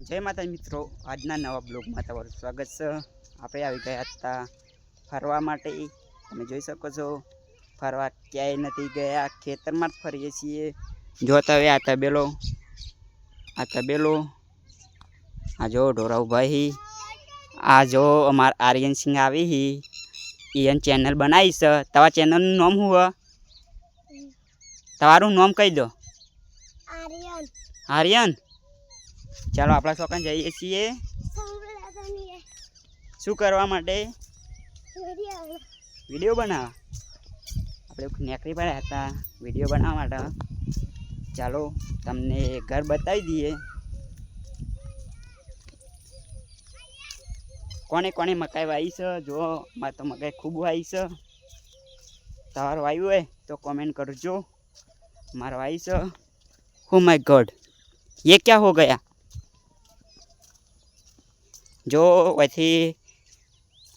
जय माता मित्रों, आजना नवा ब्लॉग में तमारुं स्वागत है। आपणे आवी गया था फरवा माटे। तमे जोई शको छो फरवा क्यांय नथी गया, खेतरमां ज फरीए छीए। जो तवे आ तबेलो आ जो ढोरा उभा ही। आ जो अमार आर्यन सिंह आवी ही, ईयन चेनल बनाई छे। तवा चेनल नुं नाम हुं ह? तमारुं नाम कही दो। आर्यन। आर्यन, चलो आपड़ा छोकरा जाइए छीए शू करवा माटे? वीडियो बनावा। आपणे नेकरी पड्या हता वीडियो बनावा माटे। चलो तमने घर बतावी दीए। कोने कोने मकाई वाई छे? जो मारे तो मकाई खूब वाई छे। तमारे वायु होय तो कमेंट करजो। मारे वाई छे। ओ माय गॉड, ये क्या हो गया? जो वैसे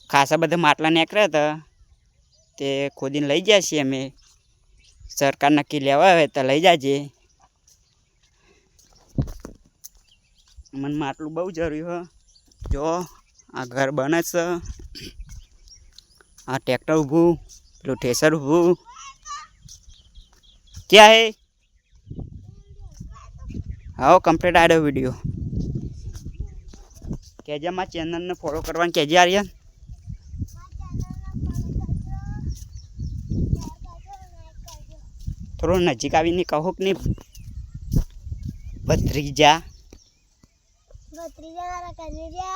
खासा बधा માટલા નીકળ્યા હતા તે ખોદીને લઈ ગયા છીએ અમે। સરકાર નક્કી લેવા આવે તો લઈ જાજે। મને માટલું બહુ જરૂરી છે। જો આ ઘર બને છે, આ ટ્રેક્ટર ઊભું, પેલું ઠેસર ઊભું। क्या है? हाँ कम्प्लीट आ रहा वीडियो। कहजे मार चैनल ने फॉलो करवा कहजे आर्यन। थोड़ा नजीक आवीने कहो कि नहीं भत्रीजा। भत्रीजा मारा कनीजा।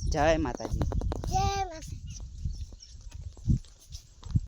जय माताजी। जय माता।